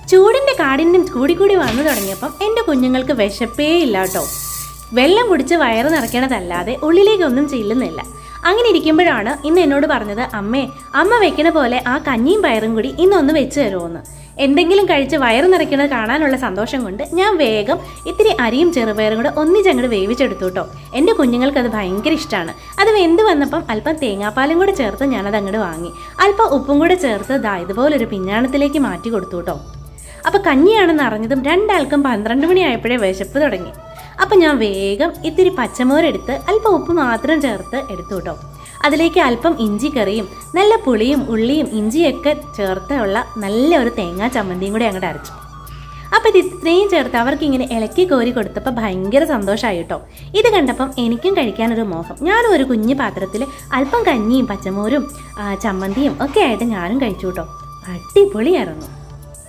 ചൂടിൻ്റെ കാഠിന്യം കൂടി വന്നു തുടങ്ങിയപ്പം എൻ്റെ കുഞ്ഞുങ്ങൾക്ക് വിശപ്പേ ഇല്ല കേട്ടോ. വെള്ളം കുടിച്ച് വയറ് നിറയ്ക്കണതല്ലാതെ ഉള്ളിലേക്കൊന്നും ചെല്ലുന്നില്ല. അങ്ങനെ ഇരിക്കുമ്പോഴാണ് ഇന്ന് എന്നോട് പറഞ്ഞത്, അമ്മ വെക്കണ പോലെ ആ കഞ്ഞിയും പയറും കൂടി ഇന്നൊന്ന് വെച്ച് തരുമോന്ന്. എന്തെങ്കിലും കഴിച്ച് വയറ് നിറയ്ക്കുന്നത് കാണാനുള്ള സന്തോഷം കൊണ്ട് ഞാൻ വേഗം ഇത്തിരി അരിയും ചെറുപയറും കൂടെ ഒന്നിച്ചങ്ങോട്ട് വേവിച്ചെടുത്തു കേട്ടോ. എൻ്റെ കുഞ്ഞുങ്ങൾക്ക് അത് ഭയങ്കര ഇഷ്ടമാണ്. അത് വെന്ത് വന്നപ്പം അല്പം തേങ്ങാപ്പാലും കൂടെ ചേർത്ത് ഞാനത് അങ്ങോട്ട് വാങ്ങി. അല്പം ഉപ്പും കൂടെ ചേർത്ത് ഇതുപോലൊരു പിഞ്ഞാണത്തിലേക്ക് മാറ്റി കൊടുത്തു കേട്ടോ. അപ്പോൾ കഞ്ഞിയാണെന്ന് അറിഞ്ഞതും രണ്ടാൾക്കും 12 മണിയായപ്പോഴേ വിശപ്പ് തുടങ്ങി. അപ്പം ഞാൻ വേഗം ഇത്തിരി പച്ചമോരെടുത്ത് അല്പം ഉപ്പ് മാത്രം ചേർത്ത് എടുത്തു കേട്ടോ. അതിലേക്ക് അല്പം ഇഞ്ചി കറിയും നല്ല പുളിയും ഉള്ളിയും ഇഞ്ചിയൊക്കെ ചേർത്തുള്ള നല്ല ഒരു തേങ്ങാ ചമ്മന്തിയും കൂടി അങ്ങോട്ട് അരച്ചു. അപ്പോൾ ഇത് ഇത്രയും ചേർത്ത് അവർക്കിങ്ങനെ ഇളക്കി കോരി കൊടുത്തപ്പോൾ ഭയങ്കര സന്തോഷമായി കേട്ടോ. ഇത് കണ്ടപ്പം എനിക്കും കഴിക്കാനൊരു മോഹം. ഞാനും ഒരു കുഞ്ഞു പാത്രത്തിൽ അല്പം കഞ്ഞിയും പച്ചമോരും ചമ്മന്തിയും ഒക്കെ ആയിട്ട് ഞാനും കഴിച്ചു കേട്ടോ. അടിപൊളിയായിരുന്നു.